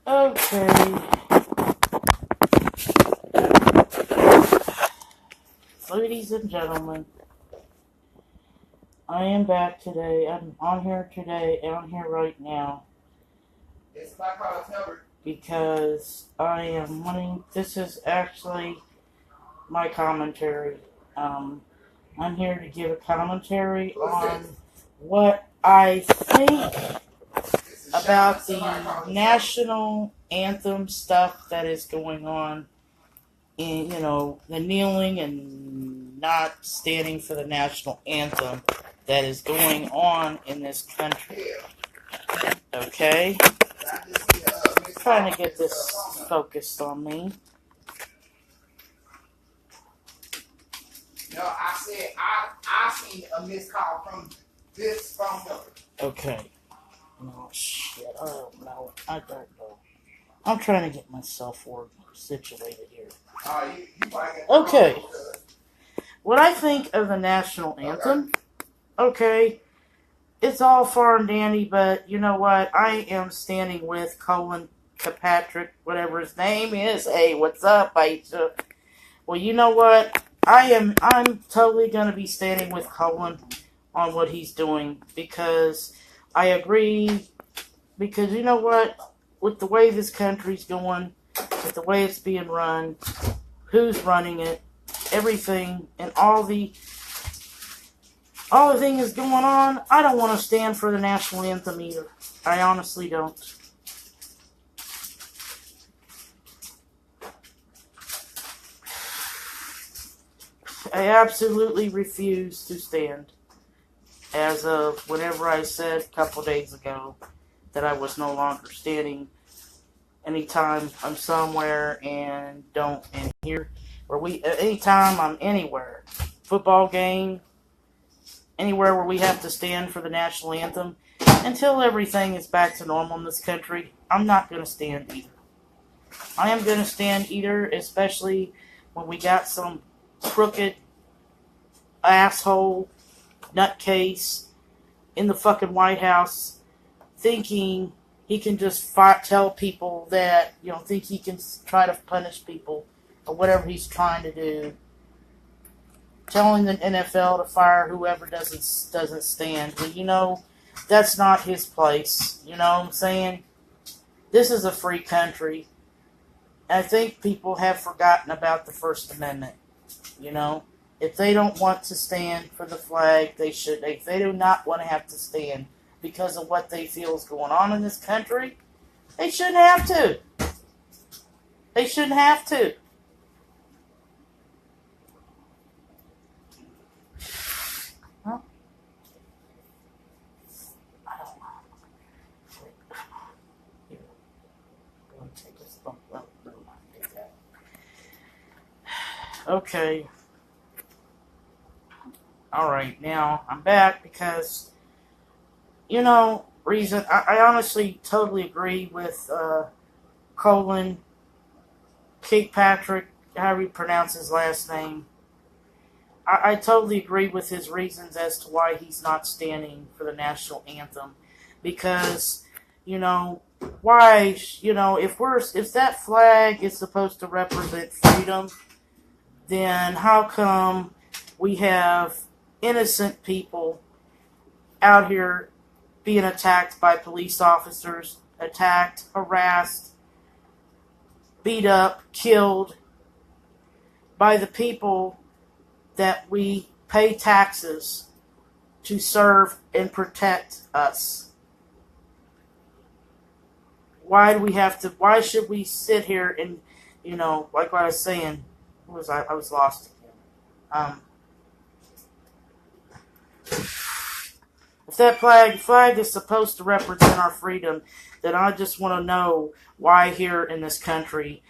Okay, ladies and gentlemen, I am back today. I'm on here today, on here right now, It's Black October. because I am wanting. This is actually my commentary. I'm here to give a commentary on what I think about the national anthem stuff that is going on in, the kneeling and not standing for the national anthem that is going on in this country. Okay? Trying to get this focused on me. No, I said I seen a missed call from this phone number. Okay. No, shit. I don't know. I'm trying to get myself situated here. Okay. What I think of the national anthem, okay, it's all far and dandy, but you know what? I am standing with Colin Kirkpatrick, whatever his name is. Hey, what's up, Aisha? Well, you know what? I'm totally gonna be standing with Colin on what he's doing, because I agree. Because you know what? With the way this country's going, with the way it's being run, who's running it, everything, and all the thing is going on, I don't want to stand for the national anthem either. I honestly don't. I absolutely refuse to stand, as of whenever I said a couple days ago that I was no longer standing. Anytime I'm somewhere and here, or anytime I'm anywhere, football game, anywhere where we have to stand for the national anthem, until everything is back to normal in this country, I'm not going to stand either. I am going to stand either, especially when we got some crooked asshole nutcase in the fucking White House thinking he can just tell people that, think he can try to punish people or whatever he's trying to do. Telling the NFL to fire whoever doesn't stand. Well, that's not his place. You know what I'm saying? This is a free country. I think people have forgotten about the First Amendment. If they don't want to stand for the flag, they should. If they do not want to have to stand because of what they feel is going on in this country, they shouldn't have to. They shouldn't have to. Well, I don't know. Here, go and take this bump. Well, never mind. Take that. Okay. Alright, now I'm back because, reason, I honestly totally agree with Colin Kirkpatrick, however you pronounce his last name. I totally agree with his reasons as to why he's not standing for the national anthem. Because, why, if that flag is supposed to represent freedom, then how come we have innocent people out here being attacked by police officers, attacked, harassed, beat up, killed by the people that we pay taxes to serve and protect us? Why should we sit here and, like what I was saying, I was lost again. If that flag is supposed to represent our freedom, then I just want to know why here in this country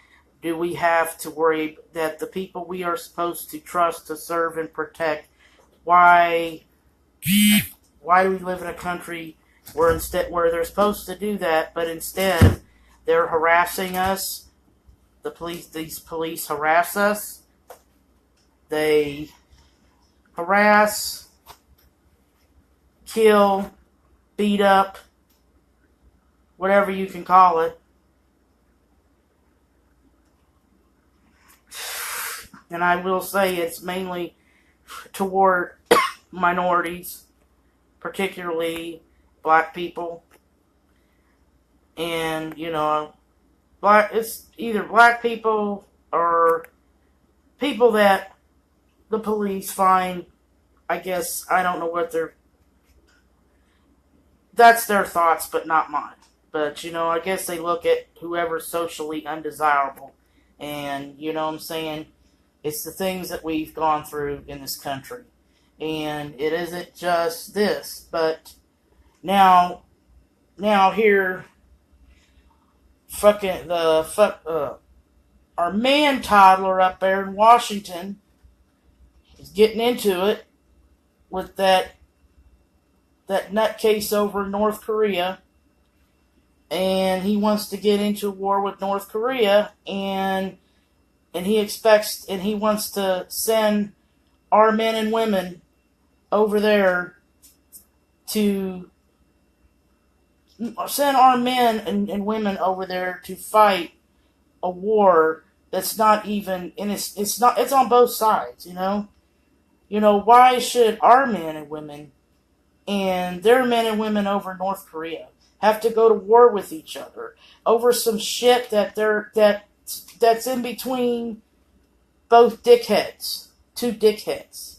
do we have to worry that the people we are supposed to trust to serve and protect, why do we live in a country where they're supposed to do that, but instead they're harassing us? These police harass us. They harass, kill, beat up, whatever you can call it, And I will say it's mainly toward minorities, particularly black people. And, it's either black people or people that the police find, I guess, I don't know what that's their thoughts, but not mine. But, I guess they look at whoever's socially undesirable. And, you know what I'm saying? It's the things that we've gone through in this country. And it isn't just this, but now here, our man toddler up there in Washington is getting into it with that nutcase over in North Korea, and he wants to get into war with North Korea, and he wants to send our men and women over there to fight a war that's not even, and it's on both sides, why should our men and women and their men and women over in North Korea have to go to war with each other over some shit that's in between both dickheads, two dickheads,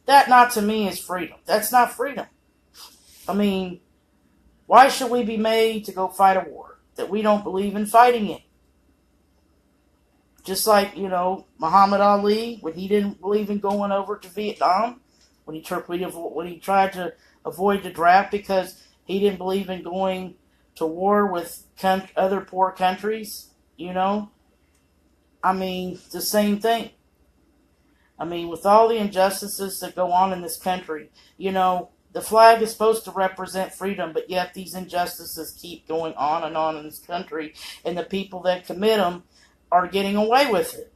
That, not to me, is freedom. That's not freedom. I mean, why should we be made to go fight a war that we don't believe in fighting in? Just like, Muhammad Ali, when he didn't believe in going over to Vietnam, when he tried to avoid the draft because he didn't believe in going to war with other poor countries, I mean, the same thing. I mean, with all the injustices that go on in this country, the flag is supposed to represent freedom, but yet these injustices keep going on and on in this country, and the people that commit them are getting away with it.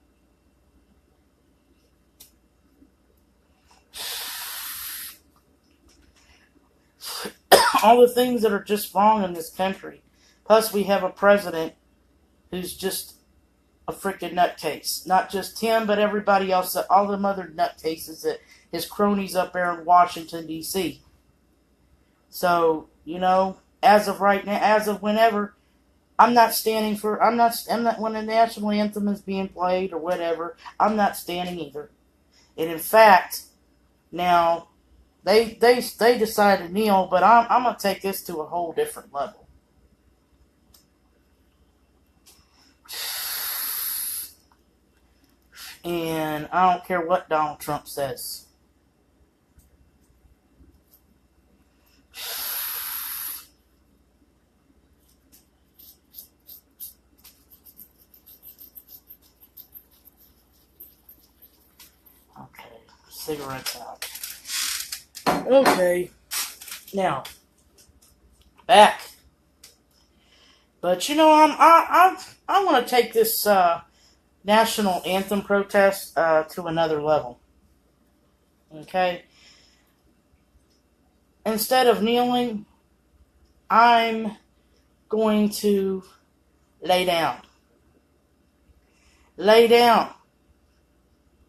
All the things that are just wrong in this country. Plus, we have a president who's just a freaking nutcase. Not just him, but everybody else, all them other nutcases that his cronies up there in Washington, D.C. So, as of right now, as of whenever, I'm not when the national anthem is being played or whatever, I'm not standing either. And in fact, now, they decided to kneel, but I'm going to take this to a whole different level. And I don't care what Donald Trump says. Okay, cigarettes out. Okay, now back. But I want to take this National Anthem protest to another level. Okay? Instead of kneeling, I'm going to lay down. Lay down.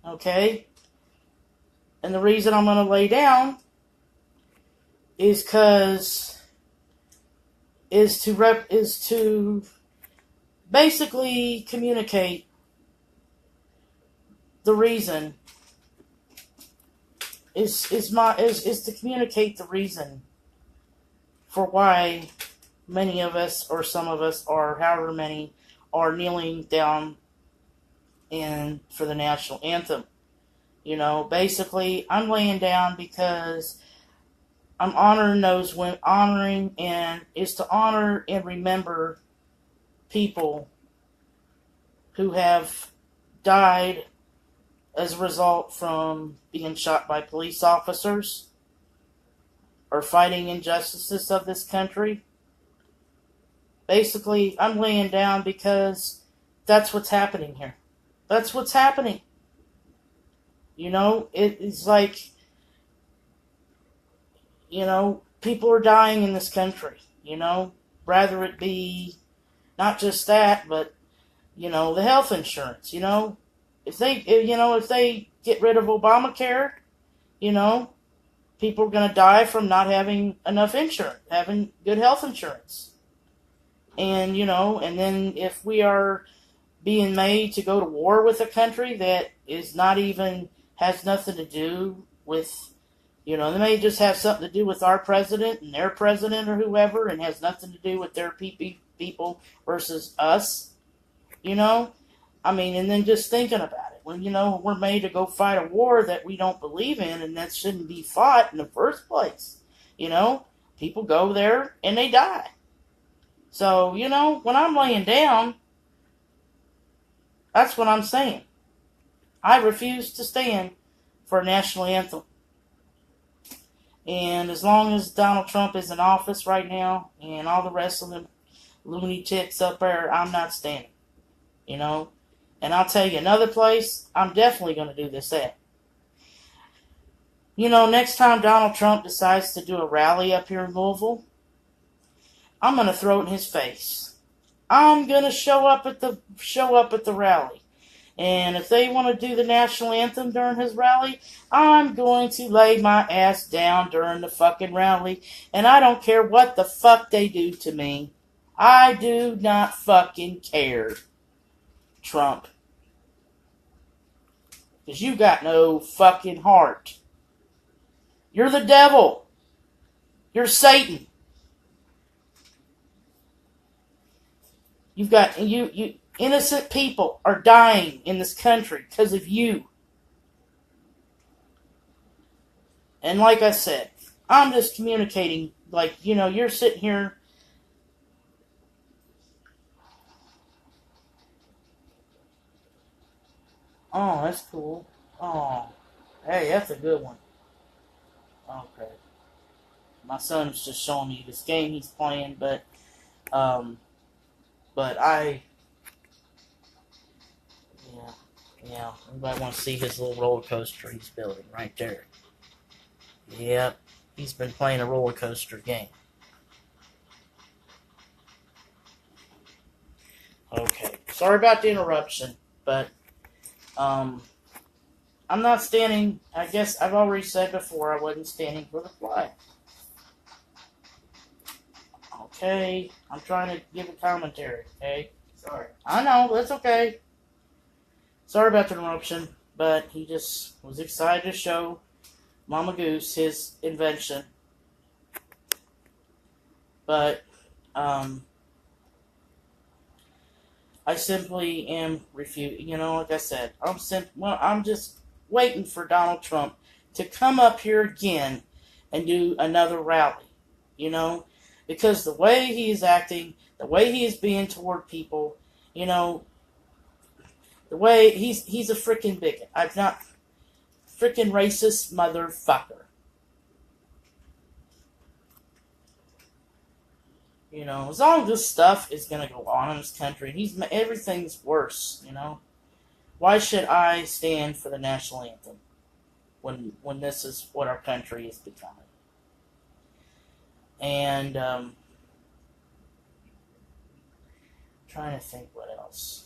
Okay? And the reason I'm going to lay down is to basically communicate the reason is to communicate the reason for why many of us, or some of us, or however many, are kneeling down for the national anthem. Basically, I'm laying down because I'm honoring and is to honor and remember people who have died as a result from being shot by police officers or fighting injustices of this country. Basically, I'm laying down because that's what's happening here. That's what's happening. It's like, people are dying in this country, rather it be Not just that, but, the health insurance, If they get rid of Obamacare, people are going to die from not having enough insurance, having good health insurance. And, and then if we are being made to go to war with a country that is not even, has nothing to do with, they may just have something to do with our president and their president or whoever, and has nothing to do with their people versus us, and then just thinking about it. When, we're made to go fight a war that we don't believe in and that shouldn't be fought in the first place. People go there and they die. So, when I'm laying down, that's what I'm saying. I refuse to stand for a national anthem. And as long as Donald Trump is in office right now and all the rest of them loony tits up there, I'm not standing. And I'll tell you another place, I'm definitely going to do this at. Next time Donald Trump decides to do a rally up here in Louisville, I'm going to throw it in his face. I'm going to show up at the rally. And if they want to do the national anthem during his rally, I'm going to lay my ass down during the fucking rally. And I don't care what the fuck they do to me. I do not fucking care, Trump. Because you got no fucking heart. You're the devil. You're Satan. You've got, you innocent people are dying in this country because of you. And like I said, I'm just communicating, you're sitting here. Oh, that's cool. Oh, hey, that's a good one. Okay. My son's just showing me this game he's playing, but yeah, everybody wants to see his little roller coaster he's building right there. Yep, he's been playing a roller coaster game. Okay, sorry about the interruption, but I'm not standing. I guess I've already said before I wasn't standing for the flag. Okay, I'm trying to give a commentary. Okay, Sorry. I know that's okay. Sorry about the interruption, but he just was excited to show Momma Goose his invention. But I simply am refusing. Like I said, I'm just waiting for Donald Trump to come up here again and do another rally. Because the way he is acting, the way he is being toward people, the way he's a freaking bigot. I'm not freaking racist motherfucker. As long as this stuff is gonna go on in this country, and everything's worse. Why should I stand for the national anthem when this is what our country is becoming? And trying to think what else.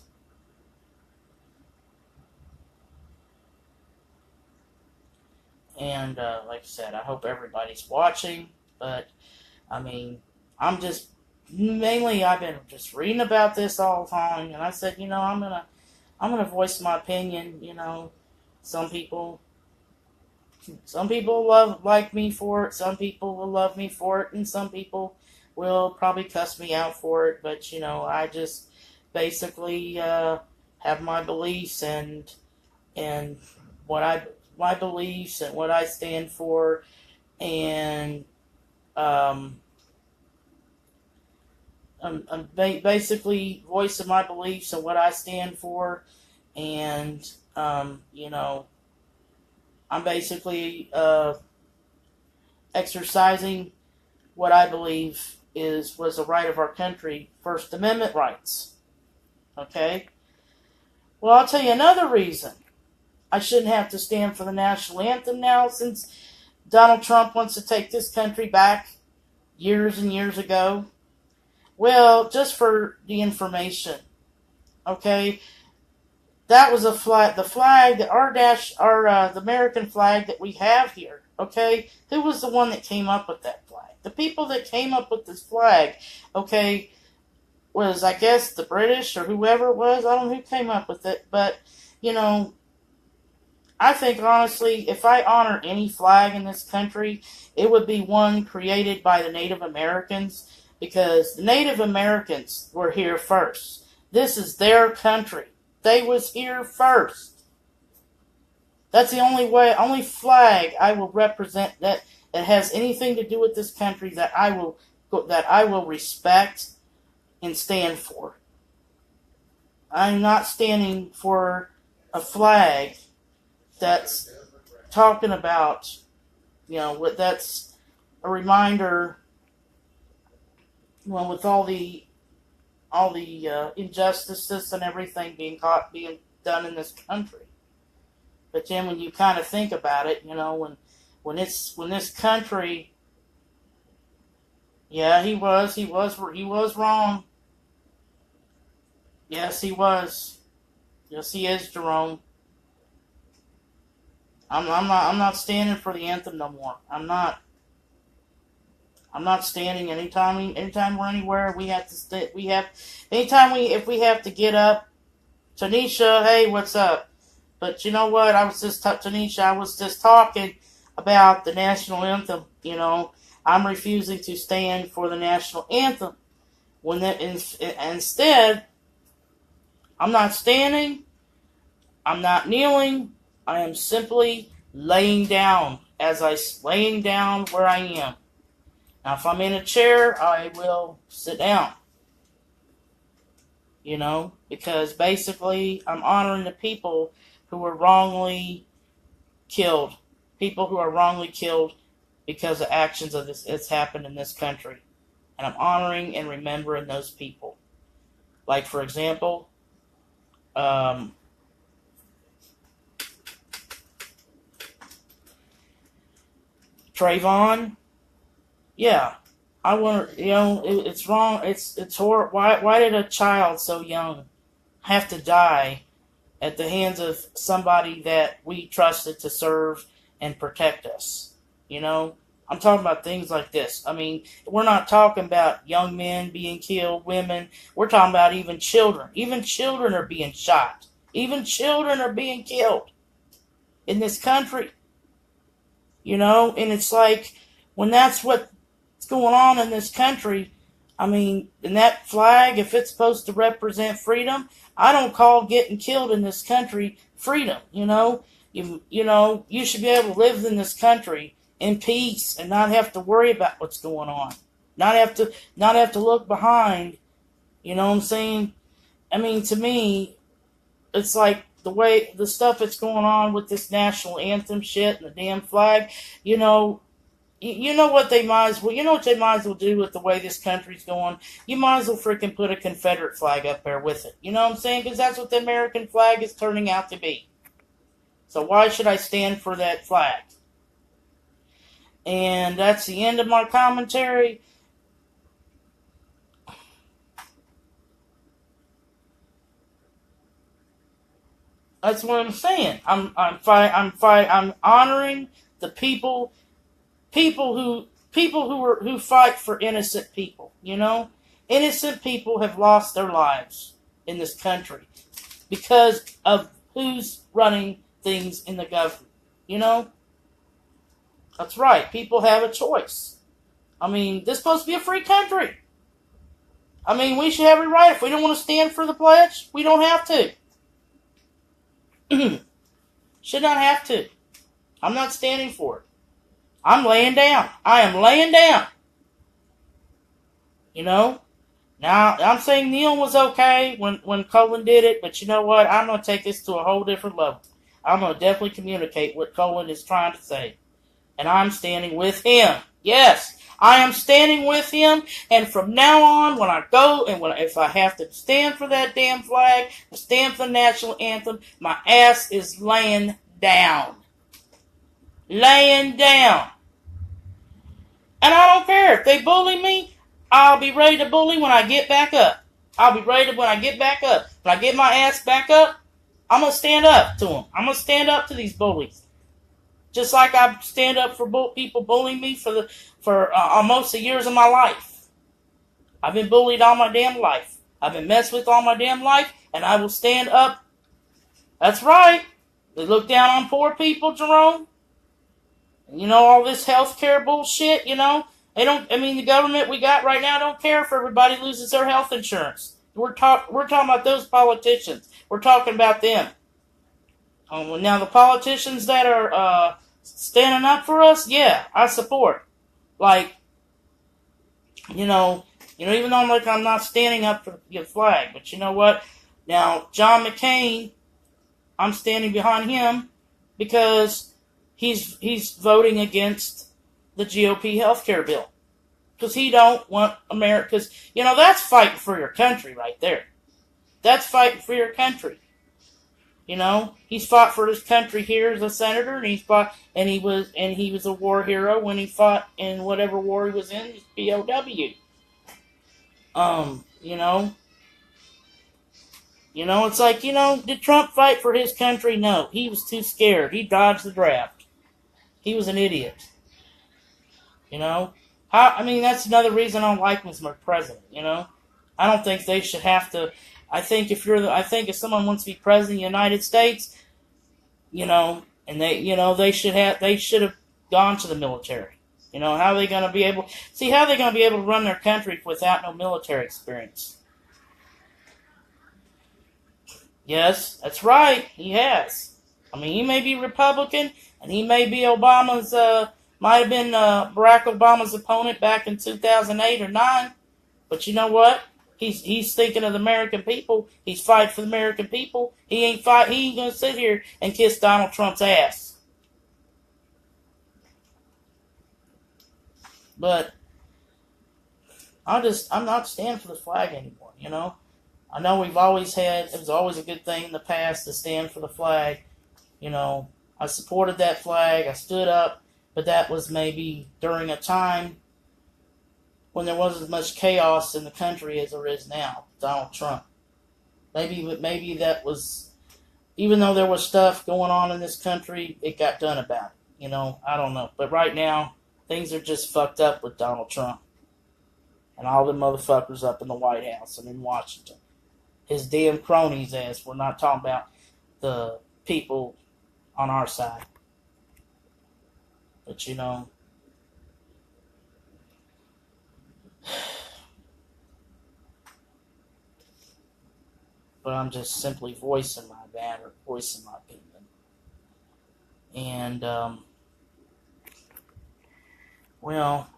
And like I said, I hope everybody's watching. But I've been just reading about this all the time, and I said, I'm gonna voice my opinion. Some people like me for it. Some people will love me for it, and some people will probably cuss me out for it. But I just basically have my beliefs and my beliefs and what I stand for, and I'm basically voicing my beliefs and what I stand for, and I'm basically exercising what I believe was a right of our country, First Amendment rights. Okay? Well, I'll tell you another reason I shouldn't have to stand for the national anthem now, since Donald Trump wants to take this country back years and years ago. Well, just for the information, okay, that was a flag. The flag, the American flag that we have here. Okay, who was the one that came up with that flag? The people that came up with this flag, okay, was, I guess, the British or whoever it was. I don't know who came up with it, but you know, I think honestly, if I honor any flag in this country, it would be one created by the Native Americans, because the Native Americans were here first. This is their country. They was here first. That's the only flag I will represent that has anything to do with this country that I will respect and stand for. I'm not standing for a flag that's talking about, that's a reminder, with all the injustices and everything being done in this country. But then when you kind of think about it, when this country, yeah, he was wrong. Yes, he was. Yes, he is, Jerome. I'm not standing for the anthem no more. I'm not standing anytime we're anywhere. We have to if we have to get up. Tanisha, hey, what's up? But you know what? Tanisha, I was just talking about the national anthem. I'm refusing to stand for the national anthem. Instead, I'm not standing. I'm not kneeling. I am simply laying down where I am. Now, if I'm in a chair, I will sit down. Because basically I'm honoring the people who were wrongly killed. People who are wrongly killed because of actions of this that's happened in this country. And I'm honoring and remembering those people. Like, for example, Trayvon, yeah, I want it's wrong. It's horrible. Why did a child so young have to die at the hands of somebody that we trusted to serve and protect us? I'm talking about things like this. I mean, we're not talking about young men being killed, women. We're talking about even children. Even children are being shot. Even children are being killed in this country. And it's like, when that's what's going on in this country, I mean, and that flag, if it's supposed to represent freedom, I don't call getting killed in this country freedom. You should be able to live in this country in peace and not have to worry about what's going on. Not have to look behind. You know what I'm saying? I mean, to me, it's like the stuff that's going on with this national anthem shit and the damn flag. You know what they might as well do with the way this country's going. You might as well freaking put a Confederate flag up there with it. You know what I'm saying? Because that's what the American flag is turning out to be. So why should I stand for that flag? And that's the end of my commentary. That's what I'm saying. I'm honoring the people who fight for innocent people. Innocent people have lost their lives in this country because of who's running things in the government. That's right. People have a choice. I mean, this is supposed to be a free country. I mean, we should have a right. If we don't want to stand for the pledge, we don't have to. Should not have to. I'm not standing for it. I'm laying down. I am laying down. Now, I'm saying Neil was okay when Colin did it, but you know what? I'm going to take this to a whole different level. I'm going to definitely communicate what Colin is trying to say. And I'm standing with him. Yes, I am standing with him. And from now on, when I go and if I have to stand for that damn flag, stand for the national anthem, my ass is laying down. Laying down. And I don't care if they bully me. I'll be ready to bully when I get back up. I'll be ready when I get back up. When I get my ass back up, I'm going to stand up to them. I'm going to stand up to these bullies. Just like I stand up for people bullying me for almost the years of my life. I've been bullied all my damn life. I've been messed with all my damn life, and I will stand up. That's right. They look down on poor people, Jerome. You know, all this healthcare bullshit, you know. The government we got right now don't care if everybody loses their health insurance. We're talking about those politicians. We're talking about them. Now, the politicians that are standing up for us, yeah, I support. Like, even though I'm not standing up for the flag, but you know what? Now, John McCain, I'm standing behind him because he's voting against the GOP healthcare bill. Because he don't want America. Because, that's fighting for your country right there. That's fighting for your country. He's fought for his country here as a senator, and he was a war hero when he fought in whatever war he was in, POW. It's like, did Trump fight for his country? No, he was too scared. He dodged the draft. He was an idiot. That's another reason I don't like him as my president. I don't think they should have to. I think if someone wants to be president of the United States, and they should have gone to the military. How are they going to be able to run their country without no military experience? Yes, that's right. He has. He may be Republican, and he may be might have been Barack Obama's opponent back in 2008 or 9. But you know what? He's thinking of the American people. He's fighting for the American people. He ain't going to sit here and kiss Donald Trump's ass. But I'm not standing for the flag anymore, I know it was always a good thing in the past to stand for the flag. I supported that flag. I stood up. But that was maybe during a time when there wasn't as much chaos in the country as there is now, Donald Trump. Maybe that was, even though there was stuff going on in this country, it got done about it. I don't know. But right now, things are just fucked up with Donald Trump. And all the motherfuckers up in the White House and in Washington. His damn cronies ass. We're not talking about the people on our side. But but I'm just simply voicing my opinion. And,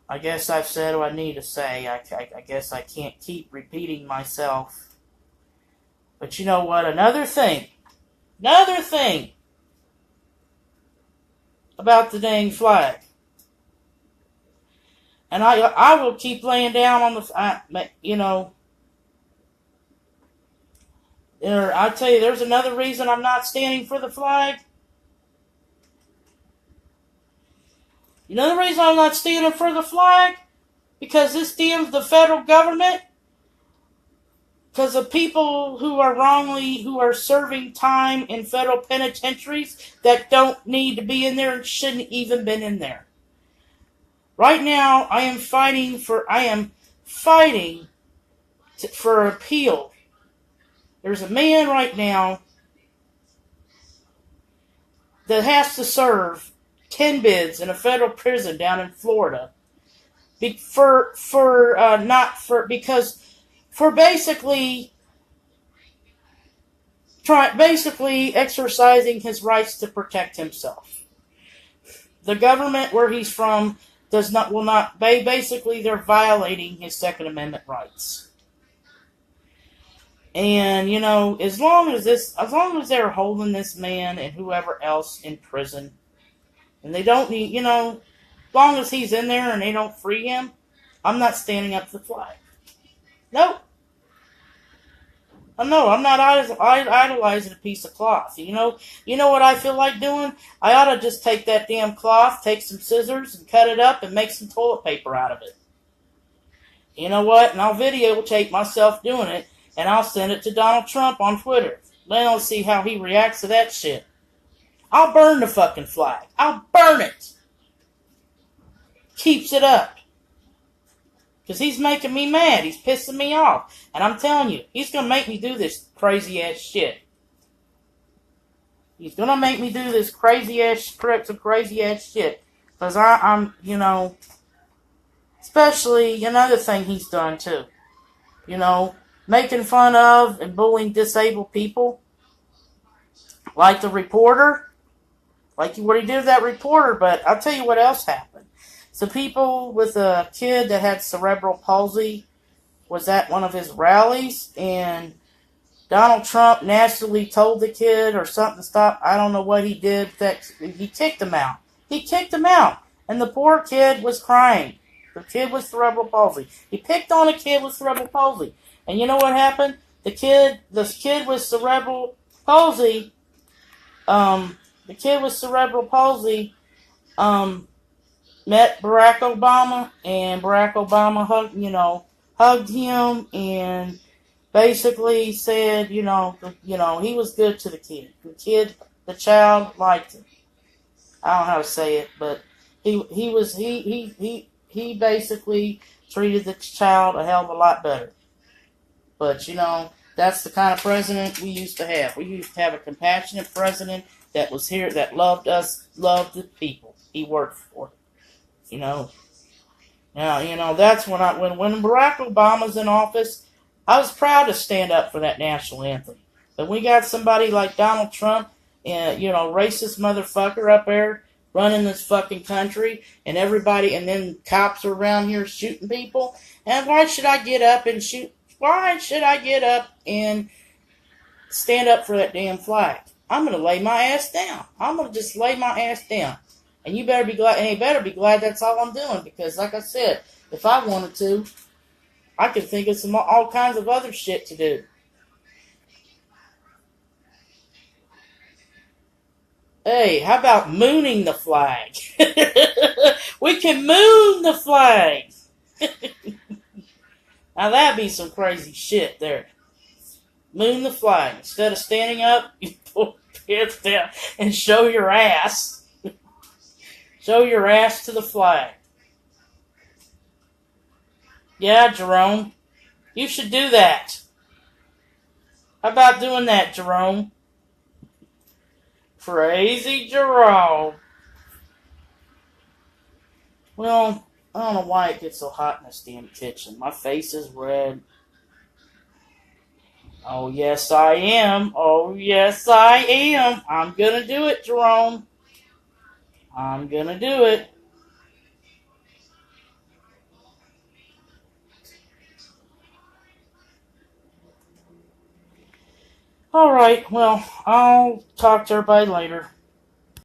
I guess I've said what I need to say. I guess I can't keep repeating myself. But you know what? Another thing about the dang flag. And I will keep laying down on I tell you, there's another reason I'm not standing for the flag. You know the reason I'm not standing for the flag? Because the federal government, because of people who are serving time in federal penitentiaries that don't need to be in there and shouldn't even been in there. Right now, I am fighting for appeal. There's a man right now that has to serve 10 bids in a federal prison down in Florida for basically exercising his rights to protect himself. The government where he's from basically they're violating his Second Amendment rights. And, as long as they're holding this man and whoever else in prison, and they don't need, as long as he's in there and they don't free him, I'm not standing up for the flag. Nope. No, I'm not idolizing a piece of cloth. You know what I feel like doing? I ought to just take that damn cloth, take some scissors, and cut it up and make some toilet paper out of it. You know what? And I'll videotape myself doing it, and I'll send it to Donald Trump on Twitter. Then I'll see how he reacts to that shit. I'll burn the fucking flag. I'll burn it. Keeps it up. Because he's making me mad. He's pissing me off. And I'm telling you, he's going to make me do this crazy ass shit. He's going to make me do this crazy ass scripts of crazy ass shit. Because I'm, you know, especially another thing he's done too. You know, making fun of and bullying disabled people. Like the reporter. Like what he did with that reporter. But I'll tell you what else happened. So people with a kid that had cerebral palsy was at one of his rallies, and Donald Trump naturally told the kid or something to stop. I don't know what he did. He kicked him out. He kicked him out, and the poor kid was crying. The kid with cerebral palsy. He picked on a kid with cerebral palsy, and you know what happened? This kid with cerebral palsy. Met Barack Obama, and Barack Obama hugged him, and basically said, he was good to the kid. The child liked him. I don't know how to say it, but he basically treated the child a hell of a lot better. But that's the kind of president we used to have. We used to have a compassionate president that was here, that loved us, loved the people he worked for. Now, that's when Barack Obama's in office, I was proud to stand up for that national anthem. But we got somebody like Donald Trump, racist motherfucker up there running this fucking country, and everybody, and then cops are around here shooting people. And why should I get up and shoot? Why should I get up and stand up for that damn flag? I'm going to lay my ass down. I'm going to just lay my ass down. And you better be glad, and he better be glad that's all I'm doing, because like I said, if I wanted to, I could think of all kinds of other shit to do. Hey, how about mooning the flag? We can moon the flag. Now that'd be some crazy shit there. Moon the flag. Instead of standing up, you pull your pants down and show your ass. Show your ass to the flag. Yeah, Jerome. You should do that. How about doing that, Jerome? Crazy Jerome. Well, I don't know why it gets so hot in this damn kitchen. My face is red. Oh, yes, I am. Oh, yes, I am. I'm gonna do it, Jerome. I'm gonna do it. Alright, well, I'll talk to everybody later.